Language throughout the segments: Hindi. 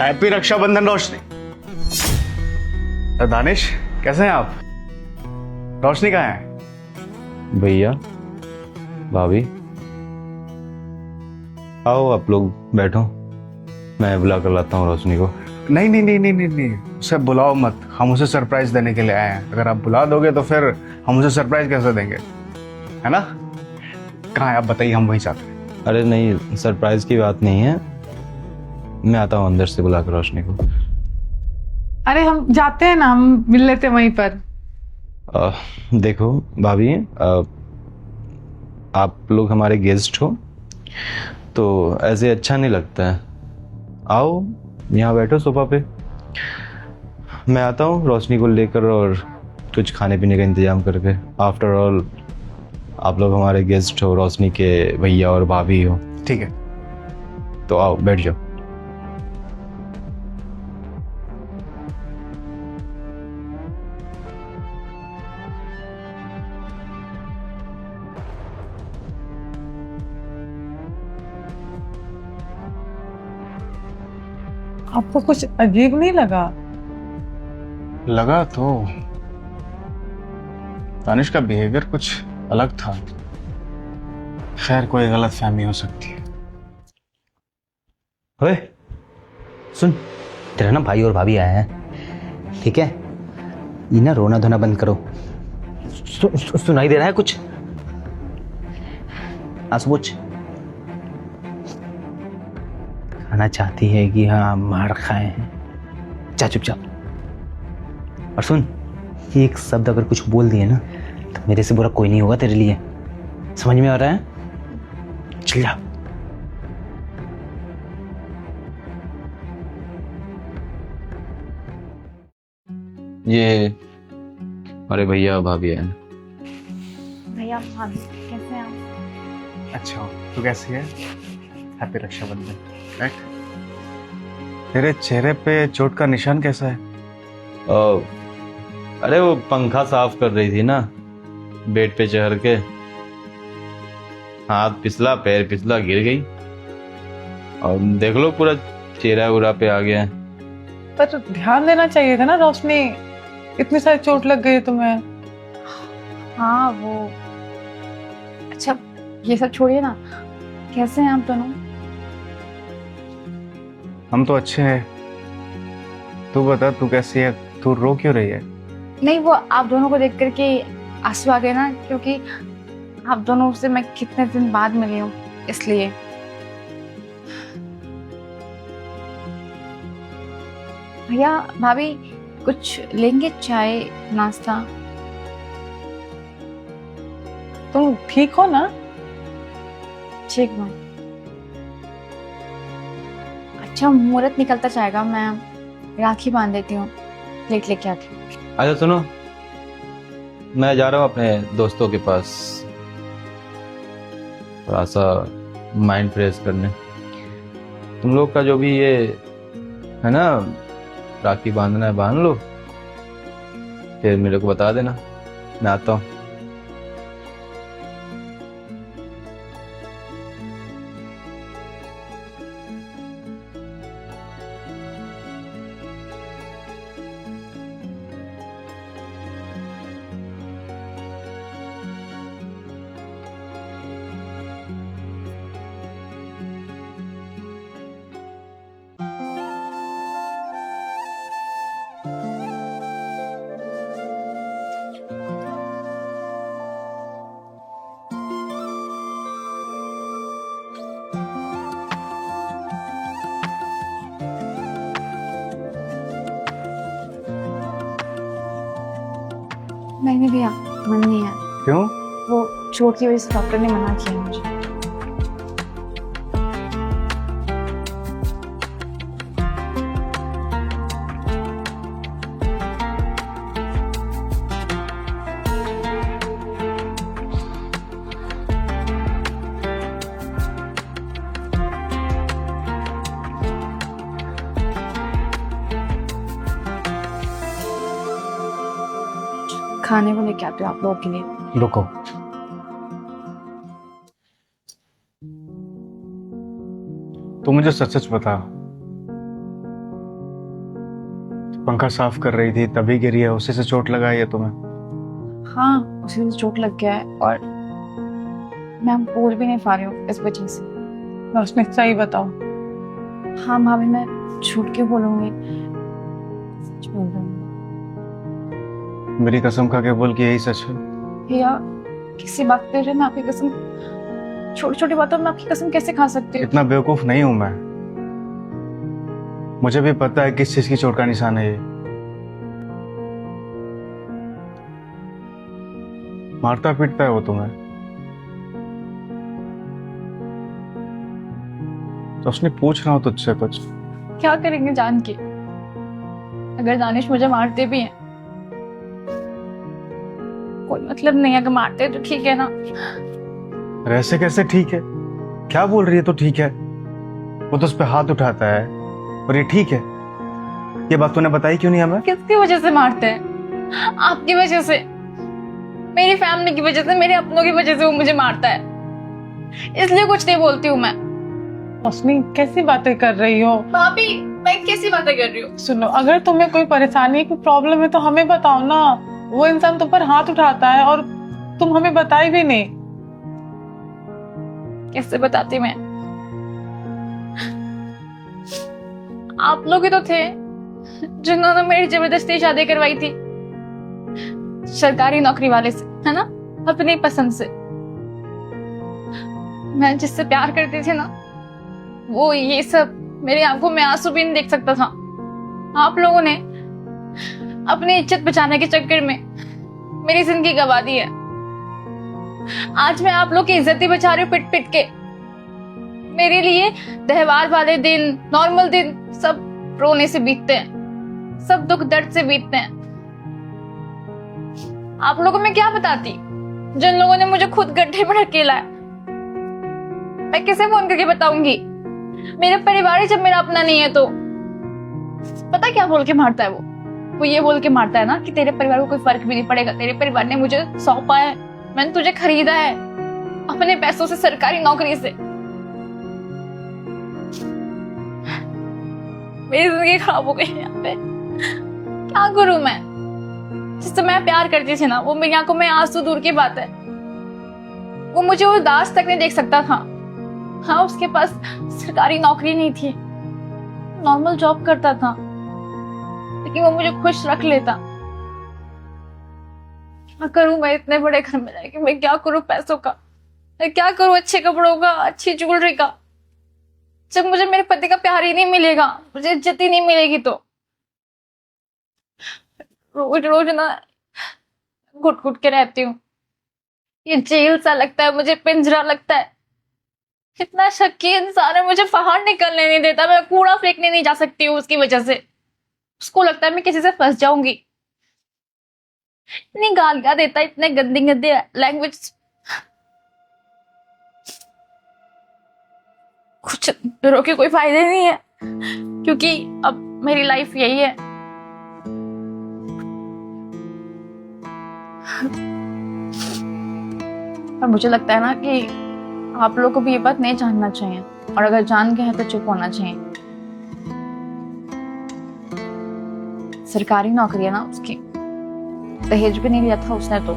हैप्पी रक्षाबंधन रोशनी। दानिश कैसे हैं आप? रोशनी कहाँ है? भैया, भाभी, आओ आप लोग बैठो, मैं बुला कर लाता हूँ रोशनी को। नहीं नहीं नहीं नहीं नहीं नहीं, उसे बुलाओ मत। हम उसे सरप्राइज देने के लिए आए हैं। अगर आप बुला दोगे तो फिर हम उसे सरप्राइज कैसे देंगे, है ना? कहाँ है आप बताइए, हम वहीं जाते हैं। अरे नहीं, सरप्राइज की बात नहीं है, मैं आता हूँ अंदर से बुला कर रोशनी को। अरे हम जाते हैं ना, हम मिल लेते हैं वहीं पर। देखो भाभी, आप लोग हमारे गेस्ट हो तो ऐसे अच्छा नहीं लगता है। आओ यहाँ बैठो सोफा पे, मैं आता हूँ रोशनी को लेकर और कुछ खाने पीने का इंतजाम करके। आफ्टर ऑल आप लोग हमारे गेस्ट हो, रोशनी के भैया और भाभी हो। ठीक है। तो आओ बैठ जाओ। आपको कुछ अजीब नहीं लगा? लगा तो दानिश का बिहेवियर कुछ अलग था। खैर कोई गलत फहमी हो सकती है। ओए सुन, तेरा ना भाई और भाभी आए हैं, ठीक है? ये ना रोना धोना बंद करो। सुनाई दे रहा है कुछ? पूछ। खाना चाहती है कि हाँ मार खाए हैं? जा चुपचाप। और सुन, एक शब्द अगर कुछ बोल दिए ना तो मेरे से बुरा कोई नहीं होगा तेरे लिए, समझ में आ रहा है? चल जा। ये अरे भैया भाभी है। भैया भाभी कैसे हैं आप? अच्छा हो, तू कैसी है? हैप्पी रक्षाबंधन। बैठ। तेरे चेहरे पे चोट का निशान कैसा है? अरे वो पंखा साफ कर रही थी ना, बेड पे चढ़ के हाथ फिसला, पैर फिसला, गिर गई और देख लो पूरा चेहरा उरा पे आ गया है। पर ध्यान देना चाहिए था ना रोशनी, इतनी सारी चोट लग गई तुम्हें। हाँ वो, अच्छा ये सब छोड़िए ना, कैसे हैं आप दोनों? हम तो अच्छे हैं। तू बता, तू कैसी है? तू रो क्यों रही है? नहीं वो आप दोनों को देख करके आंसू आ गए ना, क्योंकि आप दोनों से मैं कितने दिन बाद मिली हूँ, इसलिए। भैया भाभी कुछ लेंगे, चाय नाश्ता? तुम ठीक हो ना? ठीक है। अच्छा मुहूर्त निकलता जाएगा, मैं राखी बांध देती हूँ, प्लेट लेके आती हूँ। अच्छा सुनो, मैं जा रहा हूँ अपने दोस्तों के पास थोड़ा सा माइंड फ्रेश करने। तुम लोग का जो भी ये है ना, राखी बांधना है बांध लो, फिर मेरे को बता देना, मैं आता हूँ। नहीं भैया, मन नहीं है। क्यों? वो चोट की वजह से डॉक्टर ने मना किया मुझे। खाने को लेके आते हो आप लोगों के लिए। रुको, तू मुझे सच सच बता, पंखा साफ कर रही थी तभी गिरी है, उसी से चोट लगा है तुम्हें? हाँ, उसे तो चोट लग गया है और मैं बोल भी नहीं पा रही हूँ इस वजह से। रोशनी सही बताओ। हाँ भाभी, मैं झूठ क्यों बोलूंगी, सच बोल रही हूँ। मेरी कसम खा के बोल कि यही सच है। भैया, किसी बात पे मैं आपकी कसम, छोटी छोटी बातों में आपकी कसम कैसे खा सकती हूँ? इतना बेवकूफ नहीं हूं मैं। मुझे भी पता है किस चीज की चोट का निशान है ये। मारता पीटता है वो तुम्हें। तो उसने पूछ रहा हूं तुझसे कुछ। क्या करेंगे जान के? अगर दानिश मुझे मारते भी हैं, कोई मतलब नहीं है। अगर मारते तो ठीक है ना। ऐसे कैसे ठीक है? क्या बोल रही है? तो ठीक है, वो तो उस पर हाथ उठाता है और ये ठीक है। ये बात तूने बताई क्यों नहीं हमें? किसकी वजह से मारते हैं? आपकी वजह से, मेरी फैमिली की वजह से, मेरे अपनों की वजह से वो मुझे मारता है, इसलिए कुछ नहीं बोलती हूँ मैं। रोशनी कैसी बातें कर रही हो? भाभी, मैं कैसी बातें कर रही हूँ? सुनो, अगर तुम्हें कोई परेशानी, कोई प्रॉब्लम है तो हमें बताओ ना। वो इंसान तुम पर हाथ उठाता है और तुम हमें बताई भी नहीं। कैसे बताती मैं? आप लोग ही तो थे जिन्होंने मेरी जबरदस्ती शादी करवाई थी सरकारी नौकरी वाले से, है ना? अपनी पसंद से। मैं जिससे प्यार करती थी ना, वो ये सब मेरी आंखों में आंसू भी नहीं देख सकता था। आप लोगों ने अपनी इज्जत बचाने के चक्कर में मेरी जिंदगी गंवा दी है। आज मैं आप लोग की इज्जत ही बचा रही हूँ पिट पिट के। मेरे लिए त्योहार वाले दिन, नॉर्मल दिन सब रोने से बीतते हैं, सब दुख दर्द से बीतते हैं। आप लोगों में क्या बताती जिन लोगों ने मुझे खुद गड्ढे में ढकेला है? मैं किसे फोन करके बताऊंगी? मेरा परिवार ही जब मेरा अपना नहीं है तो पता क्या बोल के मारता है वो ये बोल के मारता है ना कि तेरे परिवार को कोई फर्क भी नहीं पड़ेगा, तेरे परिवार ने मुझे सौंपा है, मैंने तुझे खरीदा है अपने पैसों से, सरकारी नौकरी से। मेरी जिंदगी खराब हो गई है यहाँ पे। क्या करूं मैं? जिससे मैं प्यार करती थी ना, वो मेरी आंखों में आंसू दूर की बात है। वो मुझे उदास तक नहीं देख सकता था। हाँ, उसके पास सरकारी नौकरी नहीं थी, नॉर्मल जॉब करता था, लेकिन वो मुझे खुश रख लेता। क्या करूं मैं इतने बड़े घर में रह के? मैं क्या करूं पैसों का? मैं क्या करूं अच्छे कपड़ों का, अच्छी ज्वेलरी का, जब मुझे मेरे पति का प्यार ही नहीं मिलेगा, मुझे इज्जत ही नहीं मिलेगी? तो रोज रोज ना घुट घुट के रहती हूँ। ये जेल सा लगता है मुझे, पिंजरा लगता है। इतना शक्की इंसान है, मुझे बाहर निकलने नहीं देता। मैं कूड़ा फेंकने नहीं जा सकती हूँ उसकी वजह से। उसको लगता है मैं किसी से फंस जाऊंगी। इतनी गालियां देता है, इतने गंदी गंदी लैंग्वेज। कुछ डरो के कोई फायदे नहीं है, क्योंकि अब मेरी लाइफ यही है। और मुझे लगता है ना कि आप लोगों को भी ये बात नहीं जानना चाहिए, और अगर जान गए हैं तो चुप होना चाहिए। सरकारी नौकरी है ना उसकी, दहेज भी नहीं लिया था उसने तो।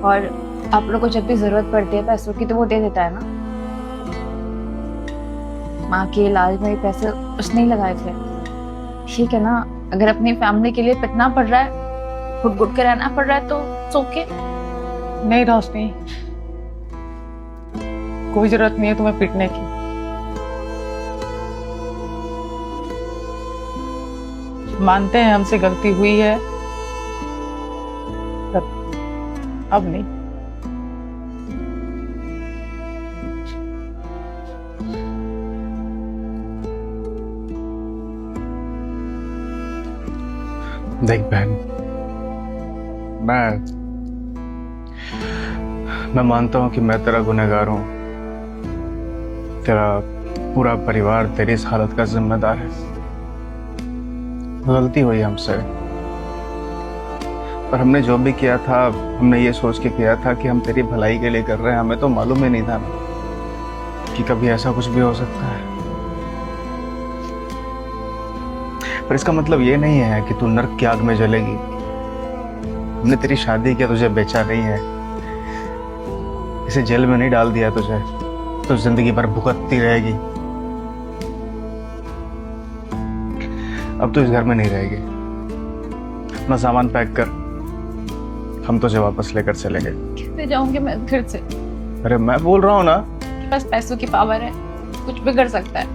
और आप लोगों को जब भी जरूरत पड़ती है पैसों की तो वो दे देता है ना। माँ के इलाज में पैसे उसने ही लगाए थे। ठीक है ना, अगर अपनी फैमिली के लिए पिटना पड़ रहा है, घुट घुट के रहना पड़ रहा है तो सोके। नहीं रोशनी, कोई जरूरत नहीं है तुम्हें पीटने की। मानते हैं हमसे गलती हुई है, अब नहीं। देख बहन, मैं मानता हूं कि मैं तेरा गुनहगार हूं। तेरा पूरा परिवार तेरी इस हालत का जिम्मेदार है। गलती हुई हमसे, पर हमने जो भी किया था हमने ये सोच के किया था कि हम तेरी भलाई के लिए कर रहे हैं। हमें तो मालूम ही नहीं था ना कि कभी ऐसा कुछ भी हो सकता है। पर इसका मतलब ये नहीं है कि तू नर्क की आग में जलेगी। हमने तेरी शादी किया, तुझे बेचा नहीं है, इसे जेल में नहीं डाल दिया तुझे तो जिंदगी भर भुगतती रहेगी। अब तो इस घर में नहीं रहेगी। अपना सामान पैक कर, हम तुझे वापस लेकर चलेंगे। कैसे जाऊंगी मैं घर से? अरे मैं बोल रहा हूँ ना। बस पैसों की पावर है, कुछ भी कर सकता है।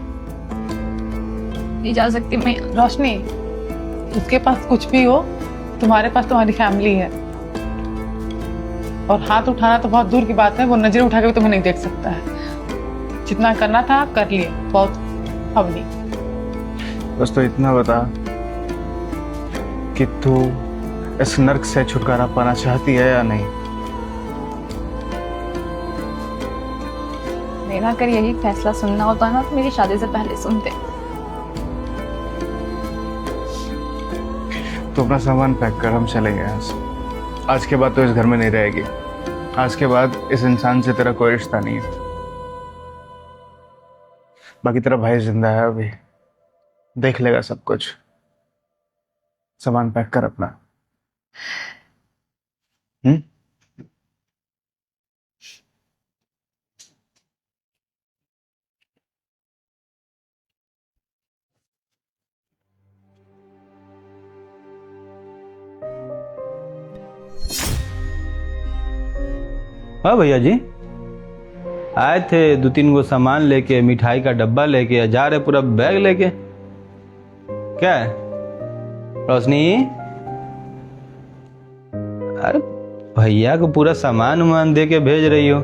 नहीं जा सकती मैं। रोशनी, उसके पास कुछ भी हो, तुम्हारे पास तुम्हारी फैमिली है। और हाथ उठाना तो बहुत दूर की बात है, वो नजर उठा के भी तुम्हें नहीं देख सकता है। जितना करना था कर लिए, बहुत, अब नहीं। बस तो इतना बता कि तू इस नर्क से छुटकारा पाना चाहती है या नहीं। मेरा अगर यही फैसला सुनना होता ना तो मेरी शादी से पहले सुनते। तो अपना सामान पैक कर, हम चलेंगे यहाँ से। आज के बाद तो इस घर में नहीं रहेगी। आज के बाद इस इंसान से तेरा कोई रिश्ता नहीं है। बाकी तेरा भाई जिंदा है, अभी देख लेगा सब कुछ। सामान पैक कर अपना। हाँ भैया जी, आए थे 2-3 गो सामान लेके, मिठाई का डब्बा लेके, जा रहे पूरा बैग लेके। क्या है रोशनी? अरे भैया को पूरा सामान वामान दे के भेज रही हो,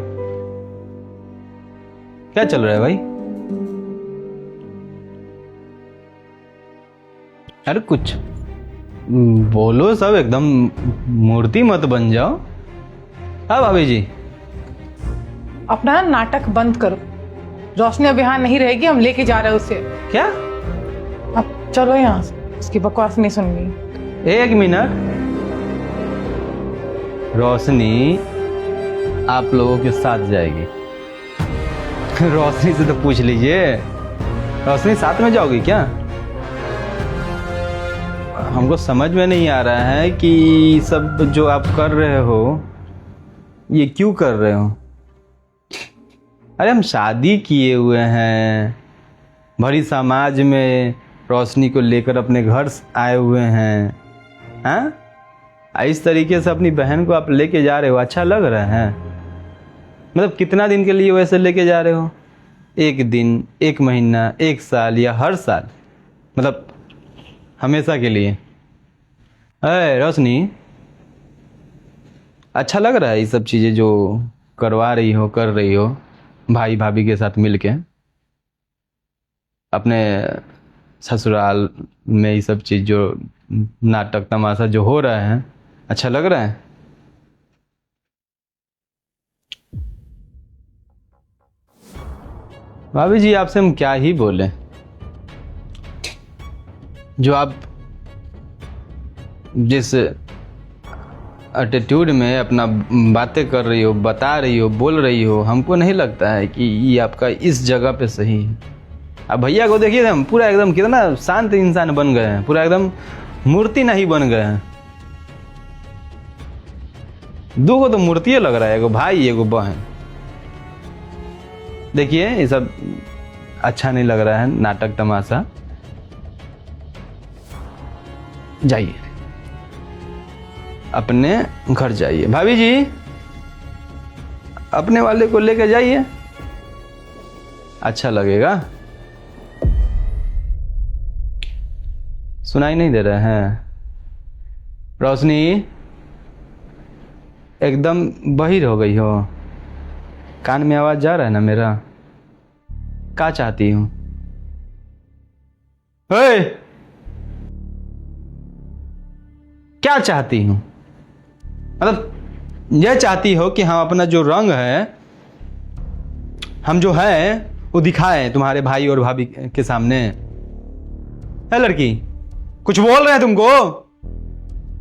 क्या चल रहा है भाई? अरे कुछ बोलो, सब एकदम मूर्ति मत बन जाओ। हाँ भाभी जी, अपना नाटक बंद करो। रोशनी अब यहाँ नहीं रहेगी, हम लेके जा रहे हैं उसे। क्या? अब चलो यहाँ से, उसकी बकवास नहीं सुननी। एक मिनट, रोशनी आप लोगों के साथ जाएगी? रोशनी से तो पूछ लीजिए, रोशनी साथ में जाओगी क्या? हमको समझ में नहीं आ रहा है कि सब जो आप कर रहे हो ये क्यों कर रहे हो? अरे हम शादी किए हुए हैं, भरी समाज में रोशनी को लेकर अपने घर आए हुए हैं। हाँ, इस तरीके से अपनी बहन को आप लेके जा रहे हो, अच्छा लग रहा है? मतलब कितना दिन के लिए वैसे लेके जा रहे हो? 1 दिन, 1 महीना, 1 साल या हर साल? मतलब हमेशा के लिए? अरे रोशनी, अच्छा लग रहा है ये सब चीज़ें जो करवा रही हो, कर रही हो भाई भाभी के साथ मिलके? अपने ससुराल में ये सब चीज़ जो नाटक तमाशा जो हो रहा है, अच्छा लग रहा है? भाभी जी आपसे हम क्या ही बोले, जो आप जिस एटीट्यूड में अपना बातें कर रही हो, बता रही हो, बोल रही हो, हमको नहीं लगता है कि ये आपका इस जगह पे सही है। अब भैया को देखिए, हम पूरा एकदम कितना शांत इंसान बन गए हैं, पूरा एकदम मूर्ति नहीं बन गए हैं। 2 को तो मूर्ति लग रहा है, एगो भाई एगो बहन। देखिए ये सब अच्छा नहीं लग रहा है, नाटक तमाशा। जाइए अपने घर जाइए, भाभी जी अपने वाले को लेके जाइए, अच्छा लगेगा। सुनाई नहीं दे रहे हैं? रोशनी एकदम बहिर हो गई हो, कान में आवाज जा रहा है ना मेरा? क्या चाहती हूँ? क्या चाहती हूँ? मतलब यह चाहती हो कि हम अपना जो रंग है, हम जो है वो दिखाएं तुम्हारे भाई और भाभी के सामने? है लड़की, कुछ बोल रहे हैं तुमको?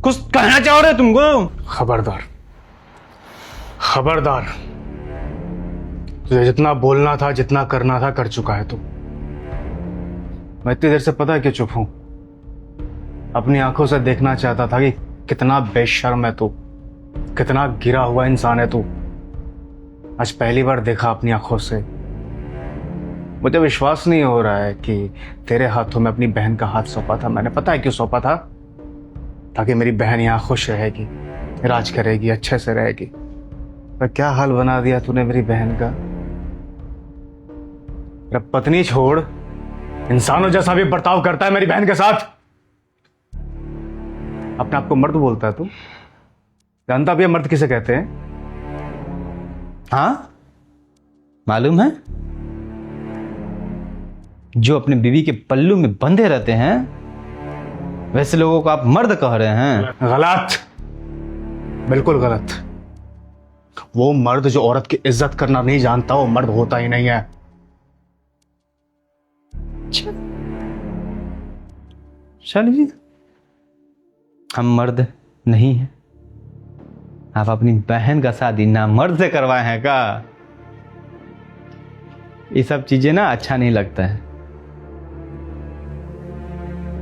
कुछ कहना चाह रहे तुमको? खबरदार, खबरदार। तुझे जितना बोलना था, जितना करना था, कर चुका है तू। मैं इतनी देर से पता है क्यों चुप हूं? अपनी आंखों से देखना चाहता था कि कितना बेशर्म है तू, कितना गिरा हुआ इंसान है तू। आज पहली बार देखा अपनी आंखों से। मुझे विश्वास नहीं हो रहा है कि तेरे हाथों में अपनी बहन का हाथ सौंपा था मैंने। पता है क्यों सौंपा था? ताकि मेरी बहन यहाँ खुश रहेगी, राज करेगी, अच्छे से रहेगी। पर क्या हाल बना दिया तूने मेरी बहन का। मेरा पत्नी छोड़, इंसानों जैसा भी बर्ताव करता है मेरी बहन के साथ। अपने आप को मर्द बोलता है तू? जानता भी है मर्द किसे कहते हैं? हाँ, मालूम है? जो अपने बीवी के पल्लू में बंधे रहते हैं वैसे लोगों को आप मर्द कह रहे हैं। गलत, बिल्कुल गलत। वो मर्द जो औरत की इज्जत करना नहीं जानता वो मर्द होता ही नहीं है। शाली जी, हम मर्द नहीं हैं। आप अपनी बहन का शादी ना मर्द से करवाए हैं का? ये सब चीजें ना अच्छा नहीं लगता है।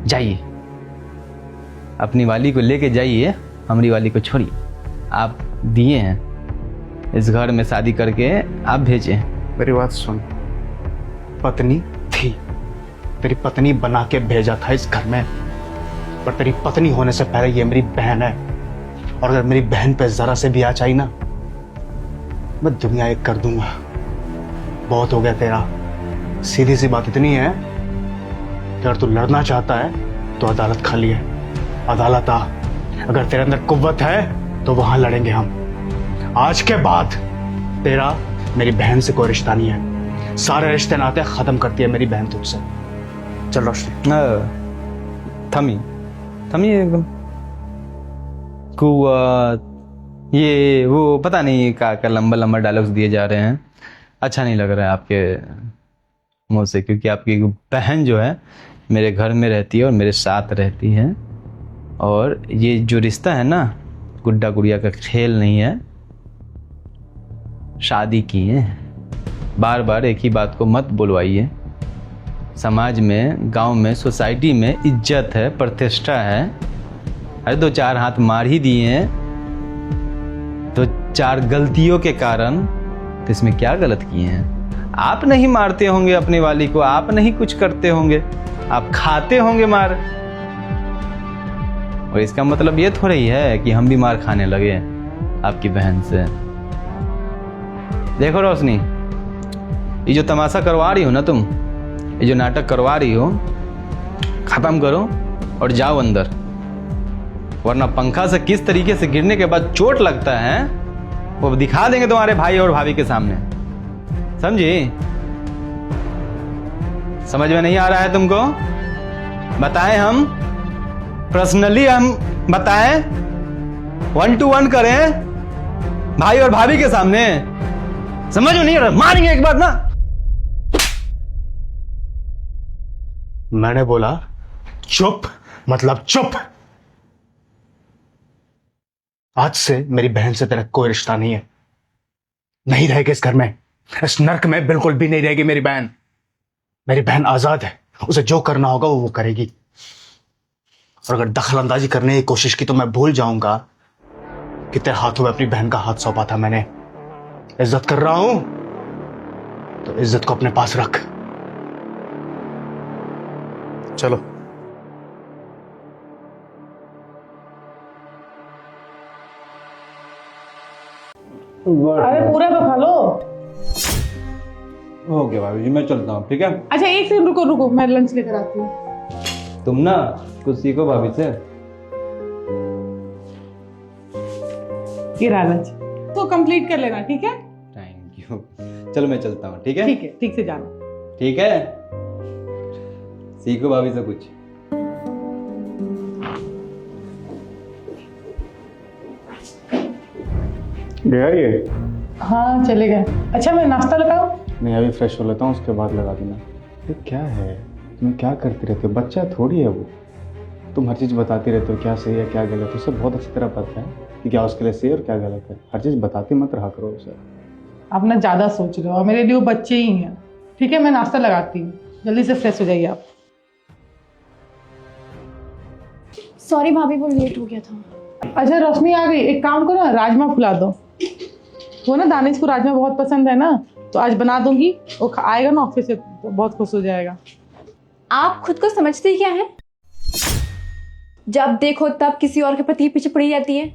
जाइए, अपनी वाली को लेके जाइए, हमारी वाली को छोड़िए। आप दिए हैं, इस घर में शादी करके आप भेजे। मेरी बात सुन, पत्नी थी, तेरी पत्नी बना के भेजा था इस घर में, पर तेरी पत्नी होने से पहले ये मेरी बहन है। और अगर मेरी बहन पे जरा से भी आँच आई ना, मैं दुनिया एक कर दूंगा। बहुत हो गया तेरा। सीधी सी बात इतनी है कि अगर तू लड़ना चाहता है तो अदालत खाली है, अदालत आ। अगर तेरे अंदर कुव्वत है तो वहां लड़ेंगे हम। आज के बाद तेरा मेरी बहन से कोई रिश्ता नहीं है। सारे रिश्ते नाते खत्म करती है मेरी बहन तुझसे। चल रोशनी। थमी थमी एकदम कुव्वत, ये वो पता नहीं क्या लंबा लंबा डायलॉग्स दिए जा रहे हैं। अच्छा नहीं लग रहा है आपके मुंह से, क्योंकि आपकी बहन जो है मेरे घर में रहती है और मेरे साथ रहती है। और ये जो रिश्ता है ना, गुड्डा गुड़िया का खेल नहीं है। शादी की है। बार बार एक ही बात को मत बुलवाइए। समाज में, गांव में, सोसाइटी में इज्जत है, प्रतिष्ठा है। अरे दो चार हाथ मार ही दिए हैं तो चार गलतियों के कारण, तो इसमें क्या गलत किए हैं? आप नहीं मारते होंगे अपनी वाली को, आप नहीं कुछ करते होंगे, आप खाते होंगे मार। और इसका मतलब ये थोड़ा ही है कि हम भी मार खाने लगे आपकी बहन से। देखो रोशनी, ये जो तमाशा करवा रही हो ना तुम, ये जो नाटक करवा रही हो, खत्म करो और जाओ अंदर। वरना पंखा से किस तरीके से गिरने के बाद चोट लगता है वो दिखा देंगे तुम्हारे भाई और भाभी के सामने। समझी? समझ में नहीं आ रहा है तुमको? बताएं हम पर्सनली, हम बताएं, 1 to 1 करें भाई और भाभी के सामने। समझ में नहीं आ रहा? मारेंगे एक बार ना। मैंने बोला चुप, मतलब चुप। आज से मेरी बहन से तेरा कोई रिश्ता नहीं है। नहीं रहेगी इस घर में, इस नर्क में बिल्कुल भी नहीं रहेगी मेरी बहन। मेरी बहन आजाद है, उसे जो करना होगा वो करेगी। और अगर दखल अंदाजी करने की कोशिश की तो मैं भूल जाऊंगा कि तेरे हाथों में अपनी बहन का हाथ सौंपा था मैंने। इज्जत कर रहा हूं तो इज्जत को अपने पास रख। चलो। अरे पूरा तो खा लो। हो गया भाभी जी, मैं चलता हूँ, ठीक है? अच्छा एक सेकंड रुको रुको, मैं लंच लेकर आती हूँ। तुम ना कुछ सीखो भाभी से। ये रहा लंच, तो कंप्लीट कर लेना, ठीक है? Thank you. चलो मैं चलता हूँ, ठीक है? ठीक है, ठीक से जाना। ठीक है, सीखो भाभी से कुछ। गया ये? हाँ चले गए। अच्छा मैं नाश्ता लगाऊं? नहीं, अभी फ्रेश हो लेता हूँ, उसके बाद लगा देना। ये क्या है, तुम क्या करती रहती हो? बच्चा थोड़ी है वो। तुम हर चीज़ बताती रहते हो, क्या सही है क्या गलत है। उसे बहुत अच्छी तरह पता है कि क्या उसके लिए सही है और क्या गलत है। हर चीज़ बताती मत रहा करो उसे। आप ना ज़्यादा सोच रहे हो, मेरे लिए वो बच्चे ही हैं। ठीक है, मैं नाश्ता लगाती हूँ, जल्दी से फ्रेश हो जाइए आप। सॉरी भाभी, वो लेट हो गया था। अच्छा रोशनी आ गई, एक काम करो ना, राजमा फुला दो। वो ना दानिश को राजमा बहुत पसंद है ना, तो आज बना दूंगी, वो आएगा ना ऑफिस से तो बहुत खुश हो जाएगा। आप खुद को समझते क्या है? जब देखो तब किसी और के पति पीछे पड़ी रहती है।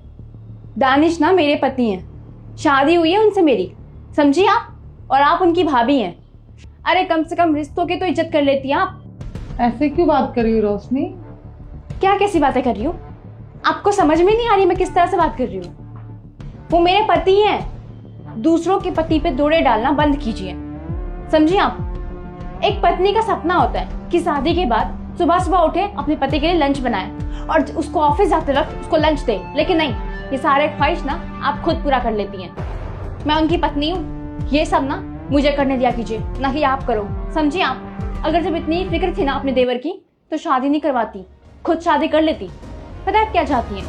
दानिश ना मेरे पति हैं, शादी हुई है उनसे मेरी, समझी आप? और आप उनकी भाभी हैं। अरे कम से कम रिश्तों की तो इज्जत कर लेती हैं आप। ऐसे क्यों बात कर रही हो रोशनी? क्या कैसी बातें कर रही हूँ? आपको समझ में नहीं आ रही मैं किस तरह से बात कर रही हूँ? वो मेरे पति हैं, दूसरों के पति पे दौड़े डालना बंद कीजिए, समझिए आप? एक पत्नी का सपना होता है कि शादी के बाद सुबह सुबह उठे, अपने पति के लिए लंच बनाए और उसको ऑफिस जाते वक्त उसको लंच दे, लेकिन नहीं, ये सारे ख्वाहिश ना आप खुद पूरा कर लेती हैं। मैं उनकी पत्नी हूँ, ये सब ना मुझे करने दिया कीजिए, ना कि आप करो, समझिए आप? अगर जब इतनी फिक्र थी ना अपने देवर की तो शादी नहीं करवाती, खुद शादी कर लेती। पता है आप क्या चाहती हैं?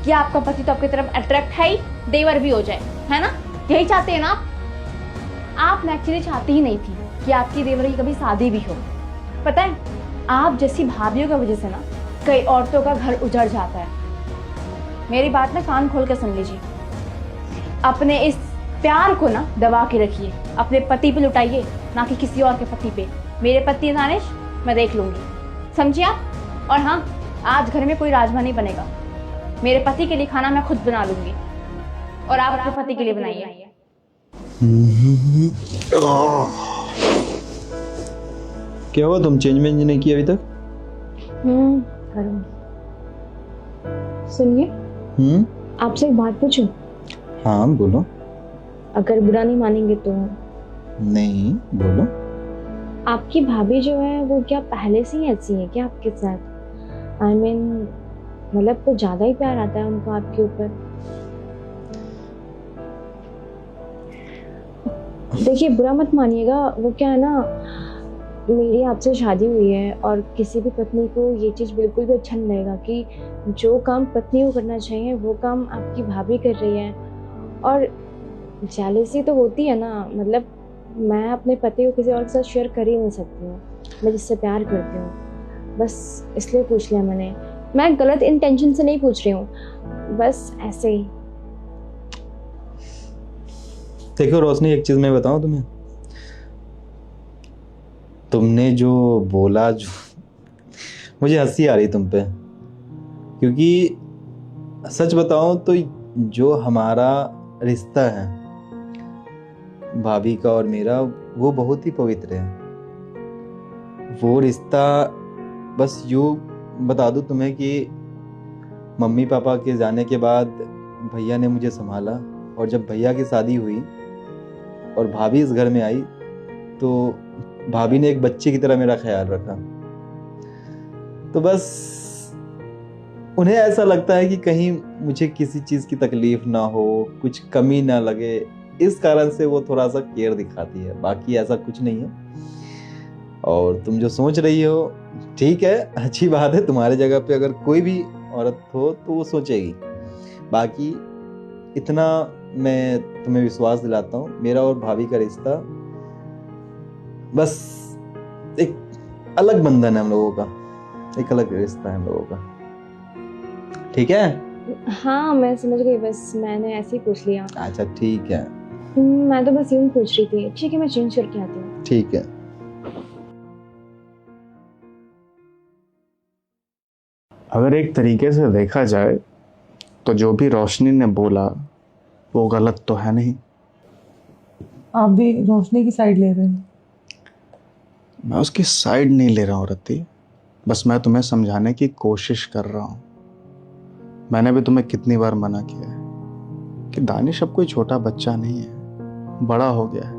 कि आपका पति तो आपकी तरफ अट्रैक्ट है ही, देवर भी हो जाए, है ना? यही चाहते हैं ना आप एक्चुअली चाहती ही नहीं थी कि आपकी देवर की कभी शादी भी हो। पता है आप जैसी भाभीयों की वजह से ना कई औरतों का घर उजड़ जाता है। मेरी बात ना कान खोल कर सुन लीजिए, अपने इस प्यार को ना दबा के रखिए, अपने पति पे लुटाइए, ना कि किसी और के पति पे। मेरे पति दानिश मैं देख लूंगी, समझिए आप? और हाँ, आज घर में कोई राजमा नहीं बनेगा, मेरे पति के लिए खाना मैं खुद बना लूंगी और आप अपने पति के लिए बनाइए। क्या हुआ, तुम चेंज मेंज नहीं किया अभी तक? करूंगी। सुनिए, आपसे एक बात पूछूं? हाँ बोलो। अगर बुरा नहीं मानेंगे तो। नहीं बोलो। आपकी भाभी जो है वो क्या पहले से ही ऐसी है क्या आपके साथ? I mean, मतलब कुछ ज्यादा ही प्यार आता है उनको आपके ऊपर? देखिए बुरा मत मानिएगा, वो क्या है ना, मेरी आपसे शादी हुई है और किसी भी पत्नी को ये चीज़ बिल्कुल भी अच्छा नहीं लगेगा कि जो काम पत्नी को करना चाहिए वो काम आपकी भाभी कर रही है। और जेलसी तो होती है ना, मतलब मैं अपने पति को किसी और के साथ शेयर कर ही नहीं सकती हूँ, मैं जिससे प्यार करती हूँ, बस इसलिए पूछ लिया मैंने। मैं गलत इंटेंशन से नहीं पूछ रही हूँ, बस ऐसे ही। देखो रोशनी, एक चीज मैं बताऊं तुम्हें, तुमने जो बोला, जो मुझे हंसी आ रही तुम पे, क्योंकि सच बताऊं तो जो हमारा रिश्ता है भाभी का और मेरा, वो बहुत ही पवित्र है। वो रिश्ता बस यूं बता दूं तुम्हें कि मम्मी पापा के जाने के बाद भैया ने मुझे संभाला, और जब भैया की शादी हुई और भाभी इस घर में आई तो भाभी ने एक बच्चे की तरह मेरा ख्याल रखा। तो बस उन्हें ऐसा लगता है कि कहीं मुझे किसी चीज़ की तकलीफ ना हो, कुछ कमी ना लगे, इस कारण से वो थोड़ा सा केयर दिखाती है, बाकी ऐसा कुछ नहीं है। और तुम जो सोच रही हो ठीक है, अच्छी बात है, तुम्हारे जगह पे अगर कोई भी औरत हो तो वो सोचेगी। बाकी इतना मैं तुम्हें विश्वास दिलाता हूँ, मेरा और भाभी का रिश्ता बस एक अलग बंधन है हम लोगों का, एक अलग रिश्ता है हम लोगों का, ठीक है? हाँ मैं समझ गई, बस मैंने ऐसे ही पूछ लिया। अच्छा ठीक है। मैं तो बस यूं पूछ रही थी। ठीक है, मैं चेंज करके आती हूँ। ठीक है। अगर एक तरीके से देखा जाए तो जो भी रोशनी ने बोला वो गलत तो है नहीं। आप भी रोशनी की साइड ले रहे हैं? मैं उसकी साइड नहीं ले रहा हूँ रति, बस मैं तुम्हें समझाने की कोशिश कर रहा हूँ। मैंने भी तुम्हें कितनी बार मना किया है कि दानिश अब कोई छोटा बच्चा नहीं है, बड़ा हो गया है।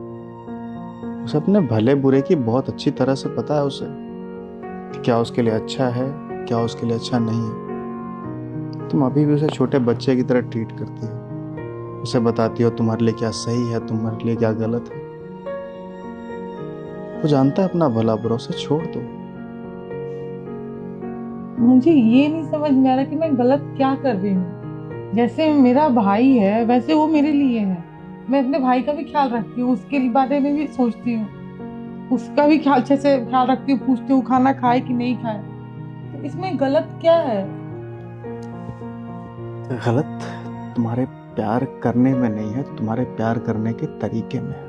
उसे अपने भले बुरे की बहुत अच्छी तरह से पता है उसे कि क्या उसके लिए अच्छा है, क्या उसके लिए अच्छा नहीं है। तुम अभी भी उसे छोटे बच्चे की तरह ट्रीट करती हो, उसे बताती हो तुम्हारे लिए क्या सही है, तुम्हारे लिए क्या गलत है। वो जानता है अपना भला बुरा, उसे छोड़ दो। मुझे ये नहीं समझ में आ रहा कि मैं गलत क्या कर रही हूँ। जैसे मेरा भाई है वैसे वो मेरे लिए है, मैं अपने भाई का भी ख्याल रखती हूँ, उसके लिए बारे में भी सोचती हूँ, उसका भी अच्छे से ख्याल रखती हूँ, पूछती हूँ खाना खाए कि नहीं खाए। तो इसमें गलत क्या है? गलत तुम्हारे प्यार करने में नहीं है, तुम्हारे प्यार करने के तरीके में है।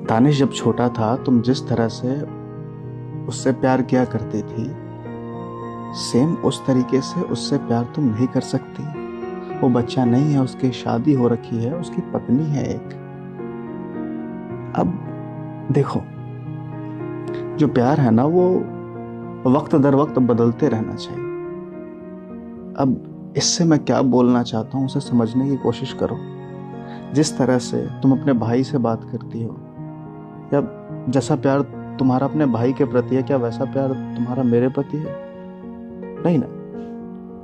दानिश जब छोटा था, तुम जिस तरह से उससे प्यार किया करती थी, सेम उस तरीके से उससे प्यार तुम नहीं कर सकती। वो बच्चा नहीं है, उसकी शादी हो रखी है, उसकी पत्नी है एक। अब देखो, जो प्यार है ना, वो वक्त दर वक्त बदलते रहना चाहिए। अब इससे मैं क्या बोलना चाहता हूँ उसे समझने की कोशिश करो। जिस तरह से तुम अपने भाई से बात करती हो, या जैसा प्यार तुम्हारा अपने भाई के प्रति है, क्या वैसा प्यार तुम्हारा मेरे प्रति है? नहीं ना।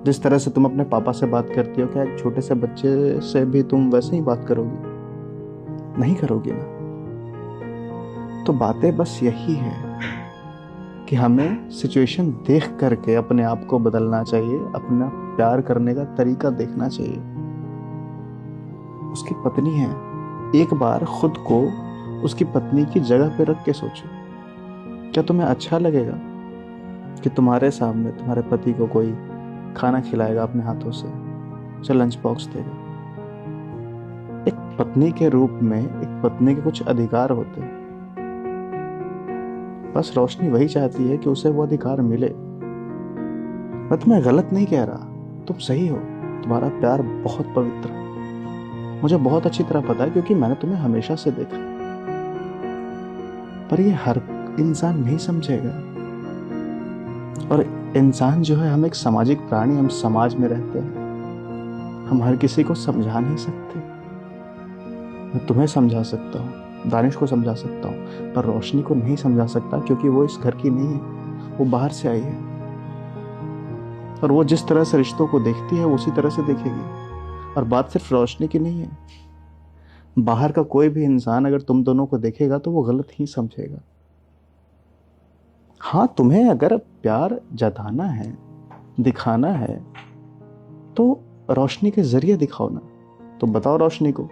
जिस तरह से तुम अपने पापा से बात करती हो, क्या एक छोटे से बच्चे से भी तुम वैसे ही बात करोगी? नहीं करोगी ना। तो बातें बस यही है कि हमें सिचुएशन देख करके अपने आप को बदलना चाहिए, अपना प्यार करने का तरीका देखना चाहिए। उसकी पत्नी है, एक बार खुद को उसकी पत्नी की जगह पे रख के सोचो। क्या तुम्हें अच्छा लगेगा कि तुम्हारे सामने तुम्हारे पति को कोई खाना खिलाएगा अपने हाथों से, उसे लंच बॉक्स देगा? एक पत्नी के रूप में एक पत्नी के कुछ अधिकार होते हैं। बस रोशनी वही चाहती है कि उसे वो अधिकार मिले। मैं तुम्हें गलत नहीं कह रहा, तुम सही हो, तुम्हारा प्यार बहुत पवित्र है, मुझे बहुत अच्छी तरह पता है, क्योंकि मैंने तुम्हें हमेशा से देखा। पर ये हर इंसान नहीं समझेगा। और इंसान जो है, हम एक सामाजिक प्राणी, हम समाज में रहते हैं, हम हर किसी को समझा नहीं सकते। मैं तुम्हें समझा सकता हूँ, दानिश को समझा सकता हूँ, पर रोशनी को नहीं समझा सकता, क्योंकि वो इस घर की नहीं है, वो बाहर से आई है। और वो जिस तरह से रिश्तों को देखती है, वो उसी तरह से देखेगी। और बात सिर्फ रोशनी की नहीं है, बाहर का कोई भी इंसान अगर तुम दोनों को देखेगा तो वो गलत ही समझेगा। हाँ, तुम्हें अगर प्यार जताना है, दिखाना है, तो रोशनी के जरिए दिखाओ ना। तो बताओ रोशनी को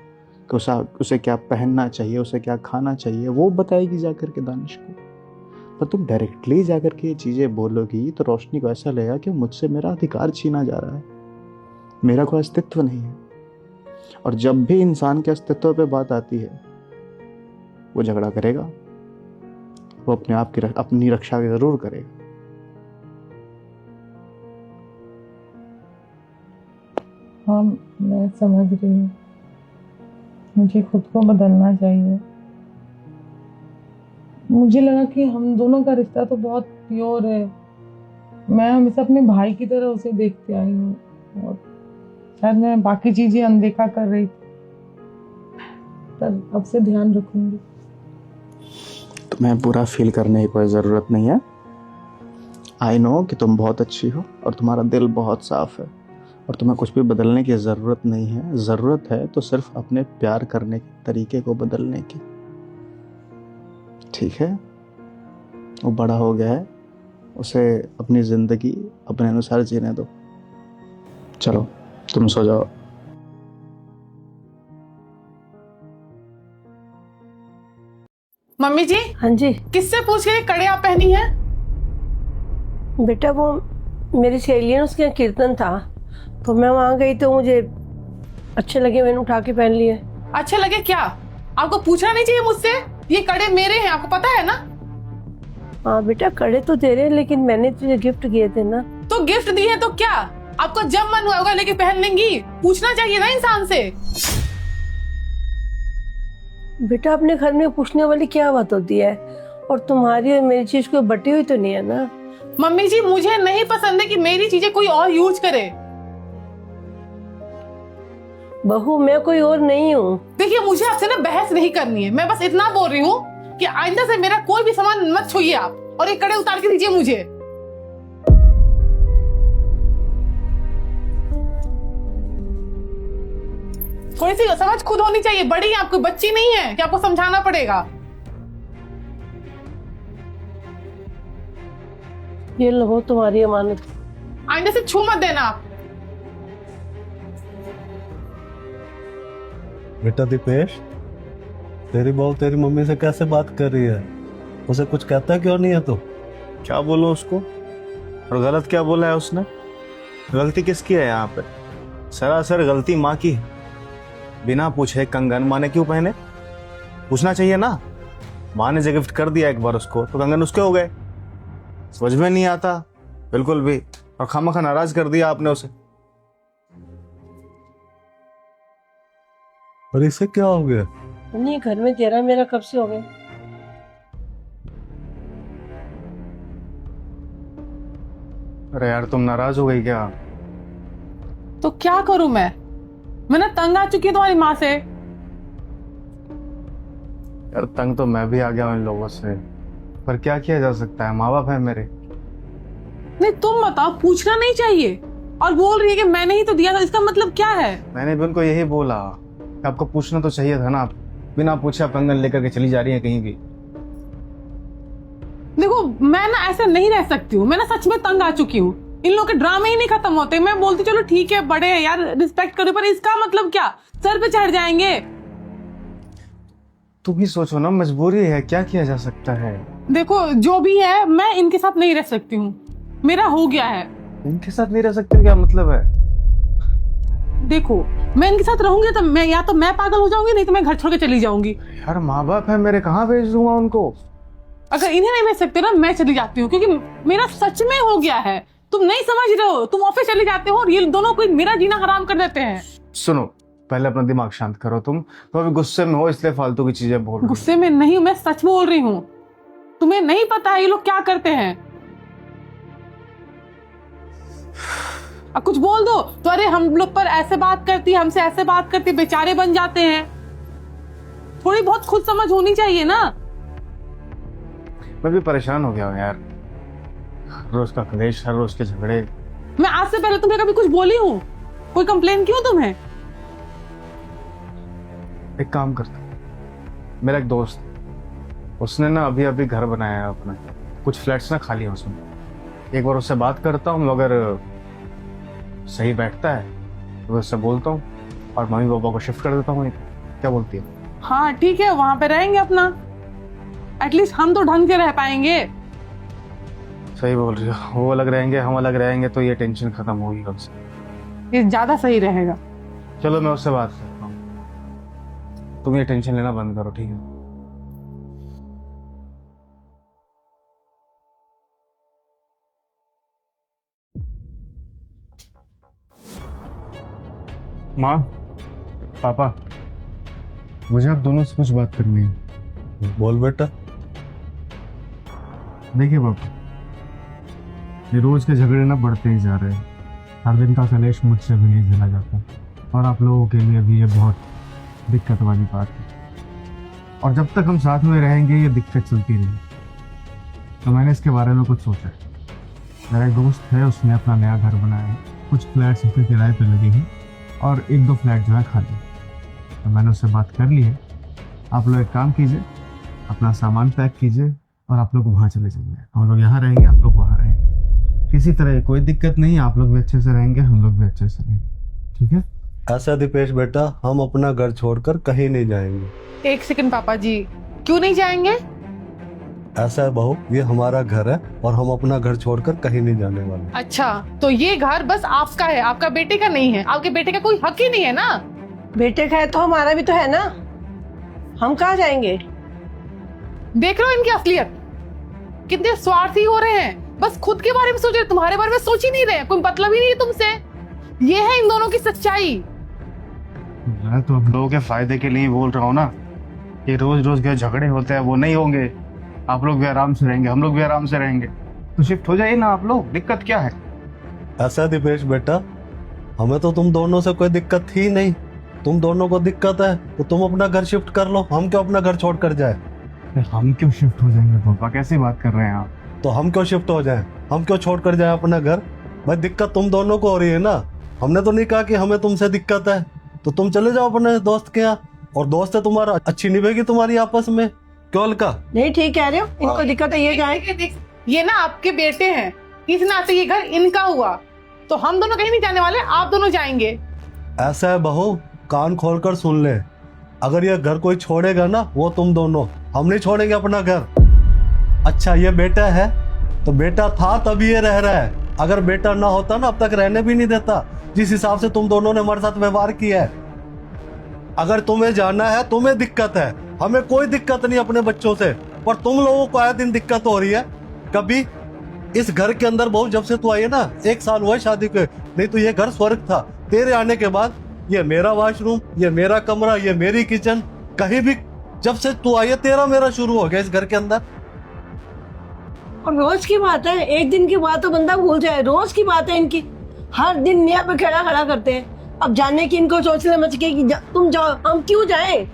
कि उसे क्या पहनना चाहिए, उसे क्या खाना चाहिए, वो बताएगी जाकर के दानिश को। पर तुम डायरेक्टली जाकर के ये चीज़ें बोलोगी तो रोशनी को ऐसा लगेगा कि मुझसे मेरा अधिकार छीना जा रहा है, मेरा कोई अस्तित्व नहीं है। और जब भी इंसान के अस्तित्व पे बात आती है, वो झगड़ा करेगा, वो अपने आप की अपनी रक्षा जरूर करेगा। हाँ, मैं समझ रही हूँ, मुझे खुद को बदलना चाहिए। मुझे लगा कि हम दोनों का रिश्ता तो बहुत प्योर है, मैं हमेशा अपने भाई की तरह उसे देखते आई हूँ, और शायद मैं बाकी चीजें अनदेखा कर रही थी। पर अब से ध्यान रखूंगी। तुम्हें बुरा फील करने की कोई ज़रूरत नहीं है। आई नो कि तुम बहुत अच्छी हो और तुम्हारा दिल बहुत साफ है, और तुम्हें कुछ भी बदलने की ज़रूरत नहीं है। ज़रूरत है तो सिर्फ अपने प्यार करने के तरीके को बदलने की। ठीक है, वो बड़ा हो गया है, उसे अपनी ज़िंदगी अपने अनुसार जीने दो। चलो तुम सो जाओ। मम्मी जी, हाँ जी किससे पूछ के कड़े आप पहनी है? बेटा, वो मेरी सहेली है, उसके यहाँ कीर्तन था, तो मैं वहाँ गई तो मुझे अच्छे लगे, मैंने उठा के पहन लिए। अच्छे लगे क्या? आपको पूछना नहीं चाहिए मुझसे? ये कड़े मेरे हैं, आपको पता है ना? हाँ बेटा, कड़े तो तेरे हैं, लेकिन मैंने तुझे गिफ्ट किए थे ना। तो गिफ्ट दिए तो क्या, आपको जब मन हुआ होगा लेके पहन लेंगी? पूछना चाहिए ना इंसान से। बेटा, अपने घर में पूछने वाली क्या बात होती है? और तुम्हारी और मेरी चीज को बटी हुई तो नहीं है ना? मम्मी जी, मुझे नहीं पसंद है कि मेरी चीजें कोई और यूज करे। बहू, मैं कोई और नहीं हूँ। देखिए, मुझे आपसे ना बहस नहीं करनी है, मैं बस इतना बोल रही हूँ कि आइंदा से मेरा कोई भी सामान मत छूइए आप, और ये कड़े उतार के दीजिए मुझे। थोड़ी सी समझ खुद होनी चाहिए, बड़ी है आप, कोई बच्ची नहीं है कि आपको समझाना पड़ेगा। ये लो तुम्हारी अमानत। आइंदा से छू मत देना आप। बेटा दीपेश, तेरी बहू तेरी मम्मी से कैसे बात कर रही है? उसे कुछ कहता क्यों नहीं है? तो क्या बोलो उसको? और गलत क्या बोला है उसने? गलती किसकी है यहाँ पे? सरासर गलती माँ की। बिना पूछे कंगन माँ ने क्यों पहने? पूछना चाहिए ना। माँ ने जो गिफ्ट कर दिया एक बार उसको, तो कंगन उसके हो गए। समझ में नहीं आता बिल्कुल भी, और खामखा नाराज कर दिया आपने उसे। और इससे क्या हो गया? नहीं, घर में तेरा मेरा कब से हो गया? अरे यार, तुम नाराज हो गई क्या? तो क्या करूं मैं ना तंग आ चुकी हूँ तुम्हारी माँ से। यार तंग तो मैं भी आ गया हूँ इन लोगों से, पर क्या किया जा सकता है, माँ बाप है मेरे। नहीं तुम बताओ, पूछना नहीं चाहिए और बोल रही है कि मैंने ही तो दिया था, इसका मतलब क्या है? मैंने भी उनको यही बोला कि आपको पूछना तो चाहिए था ना। आप बिना पूछे आप कंगन लेकर के चली जा रही हैं कहीं भी। देखो मैं ना ऐसे नहीं रह सकती हूँ, मैं ना सच में तंग आ चुकी हूँ। इन लोगों के ड्रामे ही नहीं खत्म होते। मैं बोलती चलो ठीक है, बड़े हैं यार, रिस्पेक्ट करो, पर इसका मतलब क्या? सर पे चढ़ जाएंगे। तुम ही सोचो ना, मजबूरी है, क्या किया जा सकता है। देखो जो भी है, मैं इनके साथ नहीं रह सकती हूँ, मेरा हो गया है। इनके साथ नहीं रह सकते क्या मतलब है? देखो मैं इनके साथ रहूंगी तो मैं या तो मैं पागल हो जाऊंगी, नहीं तो मैं घर छोड़ के चली जाऊंगी। यार माँ बाप है मेरे, कहाँ भेज दूंगा उनको? अगर इन्हें नहीं भेज सकते ना, मैं चली जाती हूँ, क्योंकि मेरा सच में हो गया है। तुम नहीं समझ रहे हो, तुम ऑफिस चले जाते हो और ये दोनों कोई मेरा जीना हराम कर देते हैं। सुनो, पहले अपना दिमाग शांत करो। तुम अभी गुस्से में हो, इसलिए फालतू की चीजें बोल रही हो। गुस्से में नहीं, मैं सच बोल रही हूँ। तुम्हें नहीं पता है ये लोग क्या करते हैं। अब कुछ बोल दो तो अरे हम लोग पर ऐसे बात करती, हमसे ऐसे बात करती, बेचारे बन जाते हैं। थोड़ी बहुत खुद समझ होनी चाहिए ना। मैं भी परेशान हो गया हूँ यार, रोज का क्लेश, हर रोज के झगड़े। मैं आज से पहले तुम्हें कभी कुछ बोली हूँ? कोई कंप्लेन क्यों तुम्हें? एक काम करता हूँ, मेरा एक दोस्त, उसने ना अभी अभी घर बनाया है अपना, कुछ फ्लैट्स ना खाली है उसमें। एक बार उससे बात करता हूँ, अगर सही बैठता है तो उससे बोलता हूँ और मम्मी पापा को शिफ्ट कर देता हूँ। क्या बोलती है? हाँ ठीक है, वहां पे रहेंगे अपना, एटलीस्ट हम तो ढंग से रह पाएंगे। सही बोल रही हो, वो अलग रहेंगे हम अलग रहेंगे तो ये टेंशन खत्म होगी कब से। ये ज्यादा सही रहेगा। चलो मैं उससे बात करता हूँ, तुम ये टेंशन लेना बंद करो, ठीक है? माँ, पापा, मुझे आप दोनों से कुछ बात करनी है। बोल बेटा। देखिए पापा, ये रोज के झगड़े ना बढ़ते ही जा रहे हैं। हर दिन का कलेश मुझसे भी नहीं झेला जाता, और आप लोगों के लिए भी ये बहुत दिक्कत वाली बात है। और जब तक हम साथ में रहेंगे ये दिक्कत चलती रहेगी। तो मैंने इसके बारे में कुछ सोचा। मेरा एक दोस्त है, उसने अपना नया घर बनाया है, कुछ फ्लैट्स उसके किराए पे लगे हैं और एक दो फ्लैट जो है खाली। तो मैंने उससे बात कर ली है। आप लोग एक काम कीजिए, अपना सामान पैक कीजिए और आप लोग वहाँ चले जाइए। हम लोग यहाँ रहेंगे, आप लोग वहाँ रहेंगे। किसी तरह की कोई दिक्कत नहीं, आप लोग भी अच्छे से रहेंगे, हम लोग भी अच्छे से रहेंगे, ठीक है? ऐसा दीपेश बेटा, हम अपना घर छोड़कर कहीं नहीं जाएंगे। एक सेकंड पापा जी, क्यों नहीं जाएंगे? ऐसा है बहू, ये हमारा घर है और हम अपना घर छोड़कर कहीं नहीं जाने वाले। अच्छा, तो ये घर बस आपका है, आपका बेटे का नहीं है? आपके बेटे का कोई हक ही नहीं है ना? बेटे का है तो हमारा भी तो है ना, हम कहाँ जाएंगे? देख रहे हो इनकी असलियत, कितने स्वार्थी हो रहे हैं। बस खुद के बारे में सोच रहे, तुम्हारे बारे में सोच ही नहीं रहे, कोई मतलब ही नहीं है तुमसे। ये है इन दोनों की सच्चाई। मैं तो आप लोगों के फायदे के लिए बोल रहा हूँ ना, ये रोज रोज के झगड़े होते हैं वो नहीं होंगे। आप लोग भी आराम से रहेंगे, हम लोग भी आराम से रहेंगे। तो शिफ्ट हो जाइए ना आप लोग, दिक्कत क्या है? ऐसा दीपेश बेटा, हमें तो तुम दोनों से कोई दिक्कत थी नहीं। तुम दोनों को दिक्कत है तो तुम अपना घर शिफ्ट कर लो, हम क्यों अपना घर छोड़ कर जाए? हम क्यों शिफ्ट हो जाएंगे पापा, कैसी बात कर रहे हैं आप? तो हम क्यों शिफ्ट हो जाएं? हम क्यों छोड़ कर जाए अपना घर? भाई दिक्कत तुम दोनों को हो रही है ना, हमने तो नहीं कहा कि हमें तुमसे दिक्कत है। तो तुम चले जाओ अपने दोस्त के यहाँ, और दोस्त है तुम्हारा, अच्छी निभेगी तुम्हारी आपस में। क्यों अलका? नहीं ठीक कह रहे हो, इनको दिक्कत है, ये जाए। ये ना आपके बेटे हैं, इस नाते ये घर इनका हुआ, तो हम दोनों कहीं नहीं जाने वाले, आप दोनों जाएंगे। ऐसा है बहू, कान खोलकर सुन ले, अगर ये घर कोई छोड़ेगा ना, वो तुम दोनों, हम नहीं छोड़ेंगे अपना घर। अच्छा ये बेटा है तो बेटा था तभी ये रह रहा है, अगर बेटा ना होता ना अब तक रहने भी नहीं देता, जिस हिसाब से तुम दोनों ने हमारे साथ व्यवहार किया है। अगर तुम्हें जाना है, तुम्हें दिक्कत है, हमें कोई दिक्कत नहीं अपने बच्चों से, पर तुम लोगों को आए दिन दिक्कत हो रही है। कभी इस घर के अंदर बहू जब से तू आई है ना, 1 साल हुआ है शादी के, नहीं तो ये घर स्वर्ग था। तेरे आने के बाद ये मेरा वॉशरूम, ये मेरा कमरा, ये मेरी किचन, कहीं भी जब से तू आई है तेरा मेरा शुरू हो गया इस घर के अंदर। और रोज की बात है, एक दिन की बात तो बंदा भूल जाए, रोज की बात है इनकी। हर दिन नया पे खड़ा खड़ा करते हैं। अब जाने की इनको सोचने मच गई कि तुम जाओ, हम क्यों जाएं?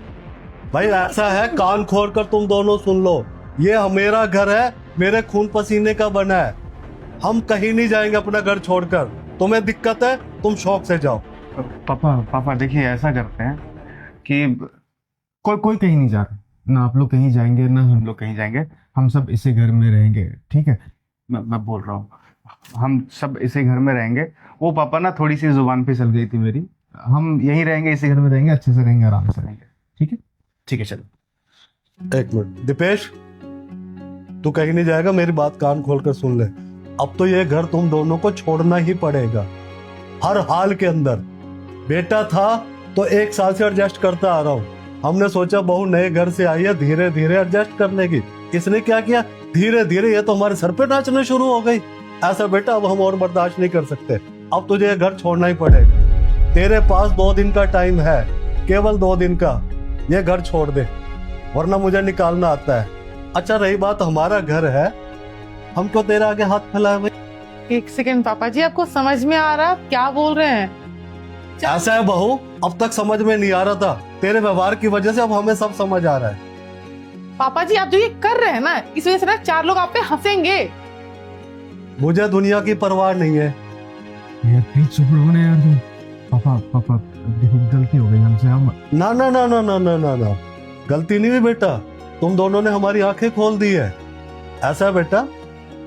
भाई ऐसा है, कान खोल कर तुम दोनों सुन लो, ये मेरा घर है, मेरे खून पसीने का बना है। हम कहीं नहीं जाएंगे अपना घर छोड़कर। तुम्हें दिक्कत है, तुम शौक से जाओ। पापा देखिए, ऐसा करते हैं कि कोई कहीं नहीं जा रहा, ना आप लोग कहीं जाएंगे ना हम लोग कहीं जाएंगे, हम सब इसी घर में रहेंगे, ठीक है? मैं बोल रहा हूँ, हम सब इसी घर में रहेंगे। वो पापा ना थोड़ी सी जुबान पे चल गई थी मेरी, हम यहीं रहेंगे, इसी घर में रहेंगे, अच्छे से रहेंगे, आराम से रहेंगे, ठीक है? ठीक है, चलो। 1 मिनट दीपेश, तू कहीं नहीं जाएगा, मेरी बात कान खोल कर सुन ले। अब तो ये घर तुम दोनों को छोड़ना ही पड़ेगा, हर हाल के अंदर। बेटा था तो 1 साल से एडजस्ट करता आ रहा हूँ। हमने सोचा बहू नए घर से आई है, धीरे धीरे एडजस्ट कर लेगी। इसने क्या किया, धीरे धीरे ये तो हमारे सर पे नाचने शुरू हो गई। ऐसा बेटा अब हम और बर्दाश्त नहीं कर सकते, अब तुझे ये घर छोड़ना ही पड़ेगा। तेरे पास 2 दिन का टाइम है, केवल 2 दिन का। ये घर छोड़ दे, वरना मुझे निकालना आता है। अच्छा रही बात हमारा घर है, हम क्यों तेरे आगे हाथ फैलाए भाई? 1 सेकंड पापा जी, आपको समझ में आ रहा आप क्या बोल रहे हैं? ऐसा है बहू, अब तक समझ में नहीं आ रहा था, तेरे व्यवहार की वजह से अब हमें सब समझ आ रहा है। पापा जी आप जो ये कर रहे हैं ना, इस वजह से ना 4 लोग आप पे हंसेंगे। मुझे दुनिया की परवाह नहीं है। यार प्लीज चुप रहो ना यार तुम। पापा देखो, गलती हो गई हमसे, हम ना ना ना ना ना ना ना ना, गलती नहीं हुई बेटा, तुम दोनों ने हमारी आंखें खोल दी है। ऐसा है बेटा,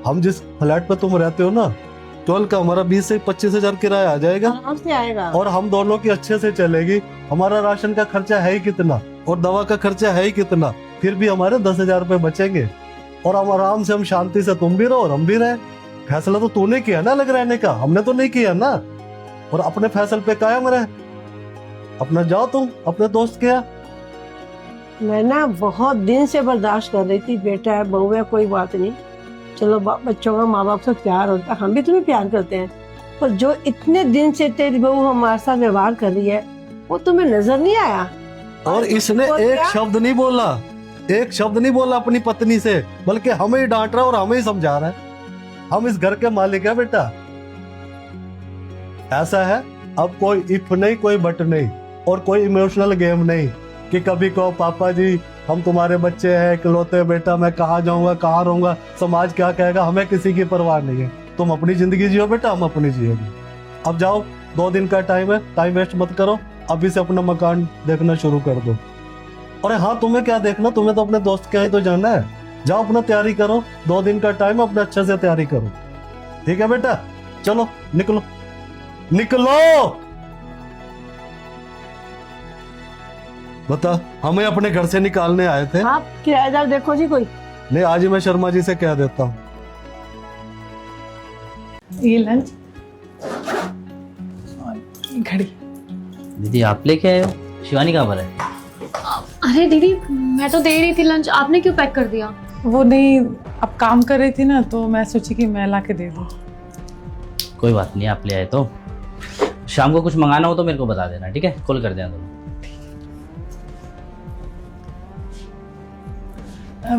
हम जिस फ्लैट पे तुम रहते हो ना, टोल का हमारा 20 से 25 हजार किराया आ जाएगा, आराम से आएगा। और हम दोनों की अच्छे से चलेगी। हमारा राशन का खर्चा है ही कितना, और दवा का खर्चा है ही कितना, फिर भी हमारे 10,000 रुपए बचेंगे, और हम आराम से, हम शांति से, तुम भी रहो और हम भी रहे। फैसला तो तूने किया ना अलग रहने का, हमने तो नहीं किया ना। और अपने फैसले पे कायम रहे, अपना जाओ तुम अपने दोस्त के यहाँ। मैं ना बहुत दिन से बर्दाश्त कर रही थी, बेटा है बहू है कोई बात नहीं, चलो बच्चों का माँ बाप से प्यार होता है, हम भी तुम्हें प्यार करते हैं, पर जो इतने दिन से तेरी बहू हमारे साथ व्यवहार कर रही है वो तुम्हें नजर नहीं आया? और इसने वो एक क्या? शब्द नहीं बोला, एक शब्द नहीं बोला अपनी पत्नी से, बल्कि हमें ही डांट रहा है और हमें ही समझा रहा है। हम इस घर के मालिक है बेटा। ऐसा है, अब कोई इफ नहीं, कोई बट नहीं, और कोई इमोशनल गेम नहीं कि कभी कहो पापा जी हम तुम्हारे बच्चे हैं इकलौते, बेटा मैं कहाँ जाऊंगा कहाँ रहूंगा, समाज क्या कहेगा, हमें किसी की परवाह नहीं है। तुम अपनी जिंदगी जियो बेटा, हम अपनी जिएंगे। अब जाओ, 2 दिन का टाइम है, टाइम वेस्ट मत करो, अभी से अपना मकान देखना शुरू कर दो। अरे हाँ, तुम्हें क्या देखना, तुम्हें तो अपने दोस्त के यहाँ ही तो जाना है। जाओ अपना तैयारी करो, 2 दिन का टाइम है, अपने अच्छे से तैयारी करो, ठीक है बेटा? चलो निकलो निकलो। बता, हमें अपने घर से निकालने आए थे। आप किराएदार देखो जी कोई। नहीं, आज ही मैं शर्मा जी से कह देता हूँ। ये लंच, घड़ी। दीदी आप लेके आए हो, शिवानी कहाँ पर है? अरे दीदी मैं तो दे रही थी लंच, आपने क्यों पैक कर दिया? वो नहीं, अब काम कर रही थी ना, तो मैं सोची कि मैं ला के दे दूँ। कोई बात नहीं, आप ले आए तो। शाम को कुछ मंगाना हो तो मेरे को बता देना, ठीक है? कॉल कर देना दोनों।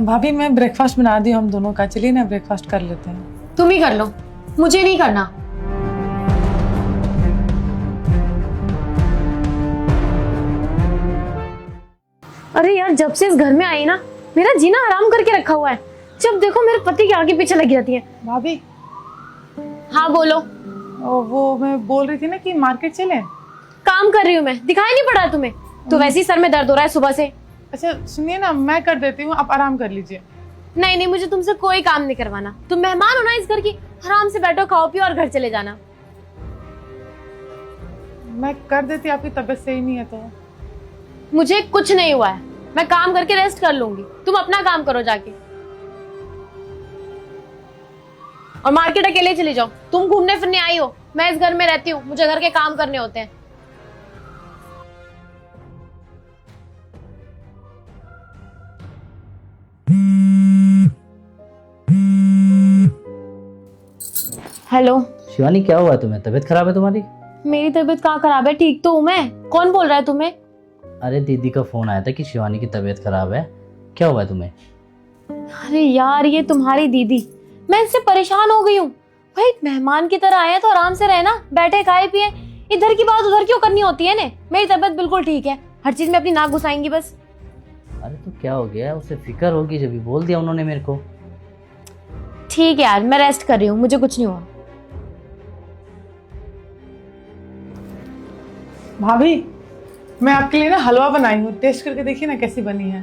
भाभी मैं ब्रेकफास्ट बना दी हम दोनों का, चलिए ना ब्रेकफास्ट कर लेते हैं। तुम ही कर लो, मुझे नहीं करना। अरे यार जब से इस घर में आई ना, मेरा जीना हराम करके रखा हुआ है। जब देखो मेरे पति के आगे पीछे लगी रहती है। भाभी हाँ बोलो। वो मैं बोल रही थी ना कि मार्केट चले। काम कर रही हूँ मैं, दिखाई नहीं पड़ा तुम्हें? तो वैसे ही सर में दर्द हो रहा है सुबह से। अच्छा सुनिए ना, मैं कर देती हूँ, आप आराम कर लीजिए। नहीं नहीं, मुझे तुमसे कोई काम नहीं करवाना। तुम मेहमान हो ना इस घर की, आराम से बैठो, खाओ पियो और घर चले जाना। मैं कर देती, आपकी तबीयत सही नहीं है तो। मुझे कुछ नहीं हुआ है, मैं काम करके रेस्ट कर लूंगी, तुम अपना काम करो जाके। और मार्केट अकेले चली जाओ। तुम घूमने फिरने आई हो, मैं इस घर में रहती हूँ, मुझे घर के काम करने होते हैं। हेलो। शिवानी क्या हुआ तुम्हें? तबीयत खराब है तुम्हारी? मेरी तबीयत कहाँ खराब है, ठीक तो हूँ मैं। कौन बोल रहा है तुम्हें? अरे दीदी का फोन आया था कि शिवानी की तबीयत खराब है। क्या हुआ है तुम्हें? अरे यार, ये तुम्हारी दीदी, मैं इससे परेशान हो गई हूँ। भाई मेहमान की तरह आए तो आराम से रहना, बैठे खाए पिए, इधर की बात उधर क्यों करनी होती है ने? मेरी तबीयत बिल्कुल ठीक है, हर चीज में अपनी नाक घुसाएंगी बस। अरे तो क्या हो गया? उसे फिक्र होगी, जब भी बोल दिया उन्होंने मेरे को। ठीक है यार, मैं रेस्ट कर रही हूँ, मुझे कुछ नहीं हुआ। भाभी, मैं आपके लिए ना हलवा बनाई हूँ, टेस्ट करके देखिए ना कैसी बनी है।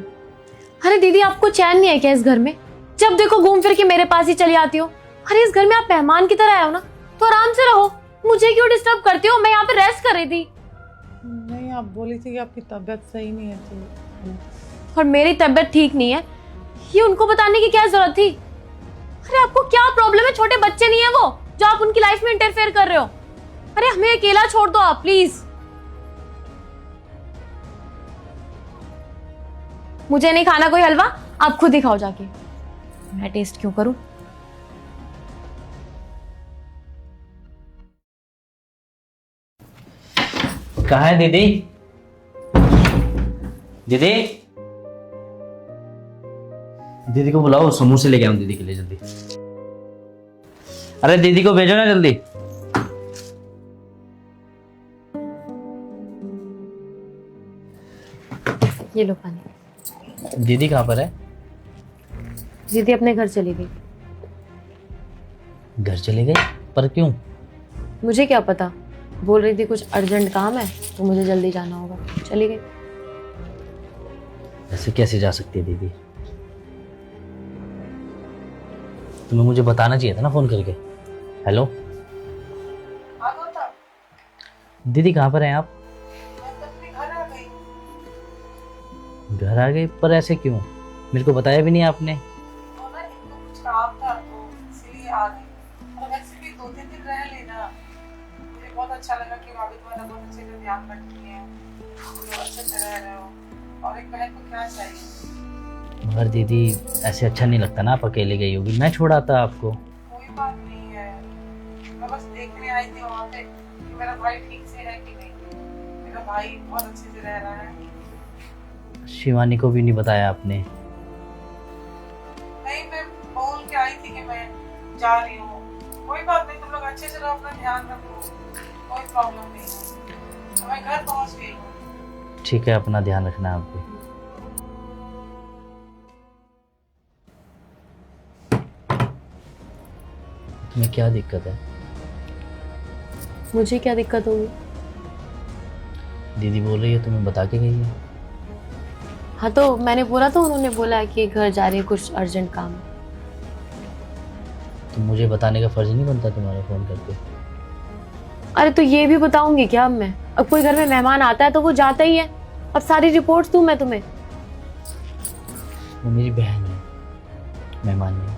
अरे दीदी, आपको चैन नहीं है क्या इस घर में? जब देखो घूम फिर के मेरे पास ही चली आती हो। अरे इस घर में आप मेहमान की तरह आए हो ना, तो आराम से रहो, मुझे क्यों डिस्टर्ब करते हो? मैं यहाँ पे रेस्ट कर रही थी। नहीं, आप बोली थी कि आपकी तबीयत सही नहीं है तो। और मेरी तबीयत ठीक नहीं है, ये उनको बताने की क्या जरूरत थी? अरे आपको क्या प्रॉब्लम है? छोटे बच्चे नहीं है वो जो आप उनकी लाइफ में इंटरफेयर कर रहे हो। अरे हमें अकेला छोड़ दो आप प्लीज। मुझे नहीं खाना कोई हलवा, आप खुद ही खाओ जाके, मैं टेस्ट क्यों करूं? कहाँ है दीदी? दीदी, दीदी को बुलाओ, समोसे लेके आऊं दीदी के लिए जल्दी। अरे दीदी को भेजो ना जल्दी। ये लो पानी। दीदी कहाँ पर है? दीदी अपने घर चली गई। घर चले गए? पर क्यों? मुझे क्या पता, बोल रही थी कुछ अर्जेंट काम है तो मुझे जल्दी जाना होगा, चली गई। ऐसे कैसे जा सकती है दीदी? तुम्हें मुझे बताना चाहिए था ना फोन करके। हेलो दीदी, कहाँ पर हैं आप? घर आ गए? पर ऐसे क्यों? मेरे को बताया भी नहीं आपने। कुछ काम था तो इसलिए आ गई। और वैसे भी 2-3 दिन रह लेना, मुझे बहुत अच्छा लगा कि भाभी तुम्हारा बहुत अच्छे से ध्यान रखती है, तुम अच्छे से रह रहे हो, और एक बहन को क्या चाहिए। मगर दीदी ऐसे अच्छा नहीं लगता ना, आप अकेले गई होगी, मैं छोड़ा था आपको। कोई बात नहीं है, मैं बस देखने आई थी वहाँ पे कि मेरा भाई ठीक से है कि नहीं। मेरा भाई बहुत अच्छे से रह रहा है। शिवानी को भी नहीं बताया आपने? नहीं, मैं बोल के आई थी कि मैं जा रही हूँ। कोई बात नहीं, तुम लोग अच्छे से रहो, अपना ध्यान रखो, कोई प्रॉब्लम नहीं है। मैं घर पहुँच गई हूँ। ठीक है, अपना ध्यान रखना आप भी। तुम्हें क्या दिक्कत है? मुझे क्या दिक्कत होगी? दीदी बोल रही है तुम्हें बता के गई है। हाँ तो मैंने बोला, तो उन्होंने बोला कि घर जा रही है, कुछ अर्जेंट काम है। तो मुझे बताने का फर्ज नहीं बनता तुम्हारा फोन करके? अरे तो ये भी बताऊंगी क्या अब मैं? अब कोई घर में मेहमान आता है तो वो जाता ही है, अब सारी रिपोर्ट्स दूं मैं तुम्हें? वो मेरी बहन है, मेहमान नहीं।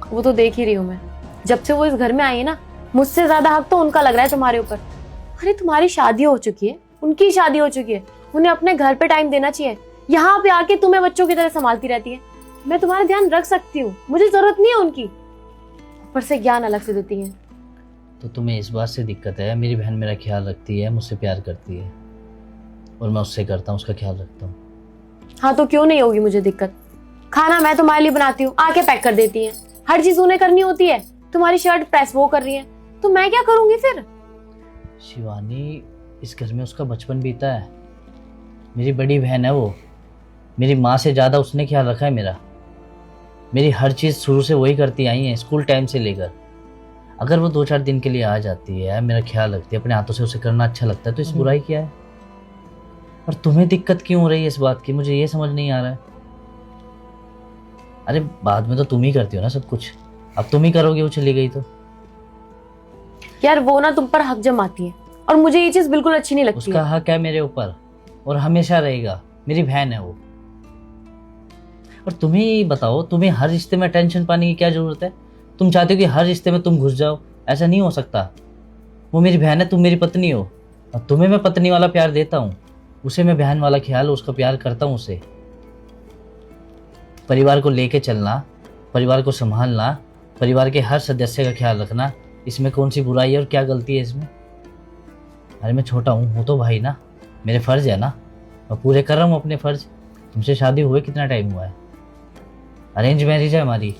वो तो देख ही रही हूँ मैं, जब से वो इस घर में आई है ना, मुझसे ज्यादा हक तो उनका लग रहा है तुम्हारे ऊपर। अरे तुम्हारी शादी हो चुकी है, उनकी शादी हो चुकी है, उन्हें अपने घर पे टाइम देना चाहिए। यहाँ पे आके तुम्हें बच्चों की तरह संभालती रहती है। मैं तुम्हारा ध्यान रख सकती हूँ, मुझे जरूरत नहीं है उनकी, ऊपर से ज्ञान अलग से देती है। तो तुम्हें इस बात से दिक्कत है? मेरी बहन मेरा ख्याल रखती है, मुझसे प्यार करती है, और मैं उससे करता हूँ, उसका ख्याल रखता हूँ। हाँ तो क्यों नहीं होगी मुझे दिक्कत? खाना मैं तुम्हारे लिए बनाती हूँ, आके पैक कर देती है, हर चीज उन्हें करनी होती है। तुम्हारी शर्ट प्रेस वो कर रही है, तो मैं क्या करूंगी फिर? शिवानी, इस घर में उसका बचपन बीता है, मेरी बड़ी बहन है वो, मेरी माँ से ज़्यादा उसने ख्याल रखा है मेरा। मेरी हर चीज़ शुरू से वही करती आई है, स्कूल टाइम से लेकर। अगर वो 2-4 दिन के लिए आ जाती है, मेरा ख्याल रखती है, अपने हाथों से उसे करना अच्छा लगता है, तो इस बुराई क्या है? और तुम्हें दिक्कत क्यों हो रही है इस बात की? मुझे ये समझ नहीं आ रहा है। अरे बाद में तो तुम ही करती हो ना सब कुछ, अब तुम ही करोगे वो चली गई तो। यार वो ना तुम पर हक जमाती है, और मुझे ये चीज बिल्कुल अच्छी नहीं लगती उसका है। हक है मेरे ऊपर, और हमेशा रहेगा, मेरी बहन है वो। और तुम्हें ही बताओ, तुम्हें हर रिश्ते में टेंशन पाने की क्या जरूरत है? तुम चाहते हो कि हर रिश्ते में तुम घुस जाओ, ऐसा नहीं हो सकता। वो मेरी बहन है, तुम मेरी पत्नी हो, और तुम्हें मैं पत्नी वाला प्यार देता हूँ, उसे मैं बहन वाला ख्याल, उसका प्यार करता हूँ उसे। परिवार को लेके चलना, परिवार को संभालना, परिवार के हर सदस्य का ख्याल रखना, इसमें कौन सी बुराई है और क्या गलती है इसमें? अरे मैं छोटा हूँ तो भाई ना, मेरे फर्ज है ना, मैं पूरे कर रहा हूँ अपने फर्ज। तुमसे शादी हुए कितना टाइम हुआ है? अरेंज मैरिज है हमारी,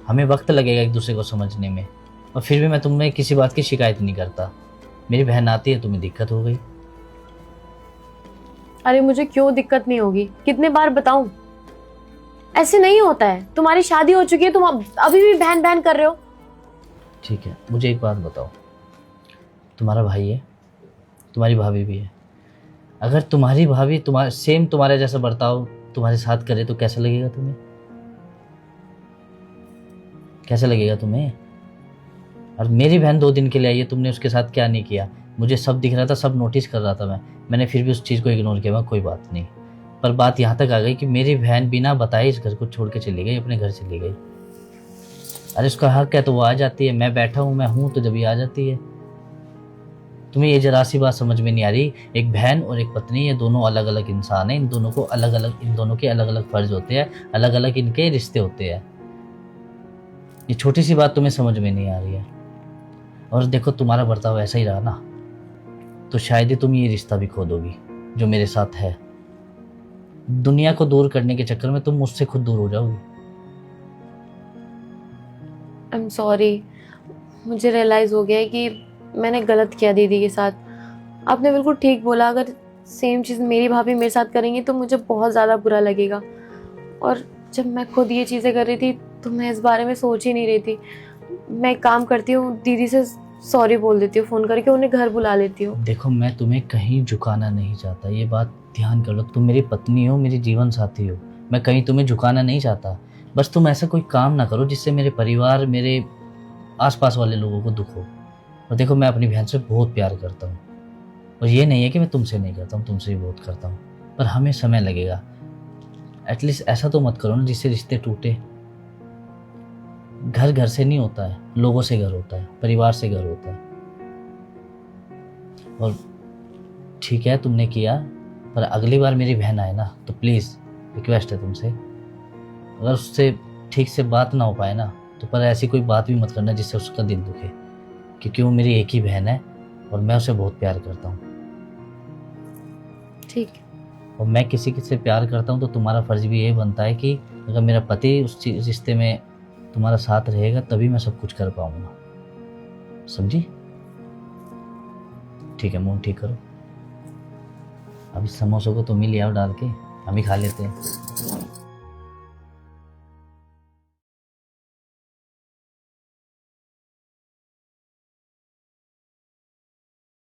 हमें वक्त लगेगा एक दूसरे को समझने में, और फिर भी मैं तुम्हें किसी बात की शिकायत नहीं करता। मेरी बहन आती है, तुम्हें दिक्कत हो गई। अरे मुझे क्यों दिक्कत नहीं होगी, कितने बार बताऊं? ऐसे नहीं होता है, तुम्हारी शादी हो चुकी है, तुम अभी भी बहन बहन कर रहे हो। ठीक है, मुझे एक बात बताओ, तुम्हारा भाई है, तुम्हारी भाभी भी है, अगर तुम्हारी भाभी तुम्हारे जैसा बर्ताव तुम्हारे साथ करे तो कैसा लगेगा तुम्हें? कैसा लगेगा तुम्हें? और मेरी बहन 2 दिन के लिए आई है, तुमने उसके साथ क्या नहीं किया? मुझे सब दिख रहा था, सब नोटिस कर रहा था मैंने फिर भी उस चीज़ को इग्नोर किया। कोई बात नहीं, पर बात यहाँ तक आ गई कि मेरी बहन बिना बताए इस घर को छोड़ के चली गई, अपने घर चली गई। अरे उसका हक है तो वो आ जाती है, मैं बैठा हूँ, मैं हूँ तो जब ये आ जाती है। तुम्हें ये जरा सी बात समझ में नहीं आ रही? एक बहन और एक पत्नी, ये दोनों अलग अलग इंसान हैं, इन दोनों के अलग अलग फर्ज होते हैं, अलग अलग इनके रिश्ते होते हैं। ये छोटी सी बात तुम्हें समझ में नहीं आ रही है। और देखो, तुम्हारा बर्ताव ऐसा ही रहा ना तो शायद ही तुम ये रिश्ता भी खो दोगी जो मेरे साथ है। दुनिया को दूर करने के चक्कर में तुम मुझसे खुद दूर हो जाओगी। आई एम सॉरी, मुझे रियलाइज हो गया है कि मैंने गलत किया दीदी के साथ। आपने बिल्कुल ठीक बोला, अगर सेम चीज़ मेरी भाभी मेरे साथ करेंगी तो मुझे बहुत ज़्यादा बुरा लगेगा। और जब मैं खुद ये चीज़ें कर रही थी तो मैं इस बारे में सोच ही नहीं रही थी। मैं एक काम करती हूँ, दीदी से सॉरी बोल देती हूँ, फ़ोन करके उन्हें घर बुला लेती हूँ। देखो, मैं तुम्हें कहीं झुकाना नहीं चाहता, ये बात ध्यान कर लो। तुम मेरी पत्नी हो, मेरी जीवन साथी हो, मैं कहीं तुम्हें झुकाना नहीं चाहता। बस तुम ऐसा कोई काम ना करो जिससे मेरे परिवार, मेरे आसपास वाले लोगों को दुख हो। और देखो, मैं अपनी बहन से बहुत प्यार करता हूँ, और ये नहीं है कि मैं तुमसे नहीं करता हूँ, तुमसे भी बहुत करता हूँ, पर हमें समय लगेगा। एटलीस्ट ऐसा तो मत करो ना जिससे रिश्ते टूटे। घर घर से नहीं होता है, लोगों से घर होता है, परिवार से घर होता है। और ठीक है, तुमने किया, पर अगली बार मेरी बहन आए ना तो प्लीज़ रिक्वेस्ट है तुमसे, अगर उससे ठीक से बात ना हो पाए ना तो पर ऐसी कोई बात भी मत करना जिससे उसका दिल दुखे, क्योंकि वो मेरी एक ही बहन है और मैं उसे बहुत प्यार करता हूँ। ठीक। और मैं किसी से प्यार करता हूँ तो तुम्हारा फर्ज भी ये बनता है कि अगर मेरा पति उस रिश्ते में तुम्हारा साथ रहेगा तभी मैं सब कुछ कर पाऊंगा, समझी? ठीक है, मुंह ठीक करो। अभी समोसों को तुम ही ले आओ डाल के, हम ही खा लेते हैं।